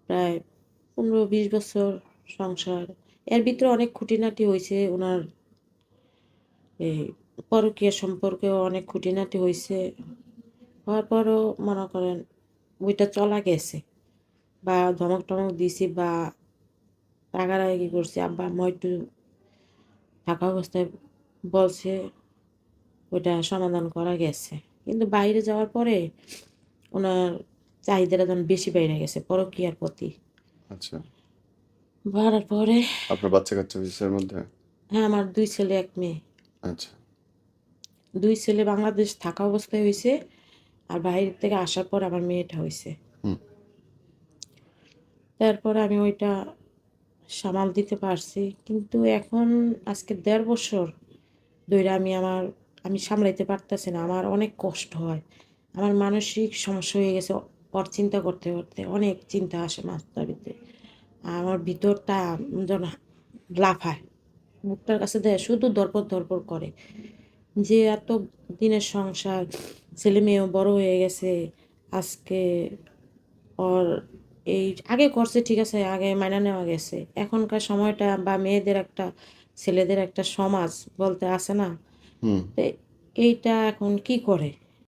প্রায় 15-20 বছর সংসার। এর ভিতরে অনেক খুঁটিনাটি হইছে। উনার এই পরকীয়া সম্পর্কেও অনেক খুঁটিনাটি হইছে। হওয়ার পরও মনে করেন ওইটা চলা গেছে। বা ধমক-টমক দিছি বা রাগারাগি করছি। আব্বা-আম্মা একটু থাকা অবস্থায় বলছে, ওইটা সমাধান করা গেছে। কিন্তু বাইরে যাওয়ার পরে উনার চাহিদাটা যেন বেশি বাইরে গেছে পরকীয়ার প্রতি। আচ্ছা। বাড়ার পরে আপনার বাচ্চা-কাচ্চা হইছে এর মধ্যে? হ্যাঁ, আমার 2 ছেলে 1 মেয়ে। আচ্ছা। 2 ছেলে বাংলাদেশ থাকা অবস্থায় হইছে। আর বাইরে থেকে আসার পর আমার মেয়েটা হইছে। হুম। তারপরে আমি ওইটা সামাল দিতে পারছি। কিন্তু এখন আজকে 1.5 বছর ধইরা আমি সামলাইতে পারতেছি না। আমার অনেক কষ্ট হয়। আমার মানসিক সমস্যা হয়ে গেছে ওর চিন্তা করতে, করতে। অনেক চিন্তা আসে মাথার ভিতরে। আমার ভিতরটা যেন লাফায়। বুকটার কাছে দেয় শুধু ধড়পড়, ধড়পড় করে। যে এত দিনের সংসার, ছেলে-মেয়েও বড় হয়ে গেছে। আজকে ওর এই আগে করছে ঠিক আছে, আগে মাইনা নেওয়া গেছে। এখনকার সময়টা বা মেয়েদের একটা, ছেলেদের একটা সমাজ বলতে আছে না? হুম। তো এইটা এখন কি করে?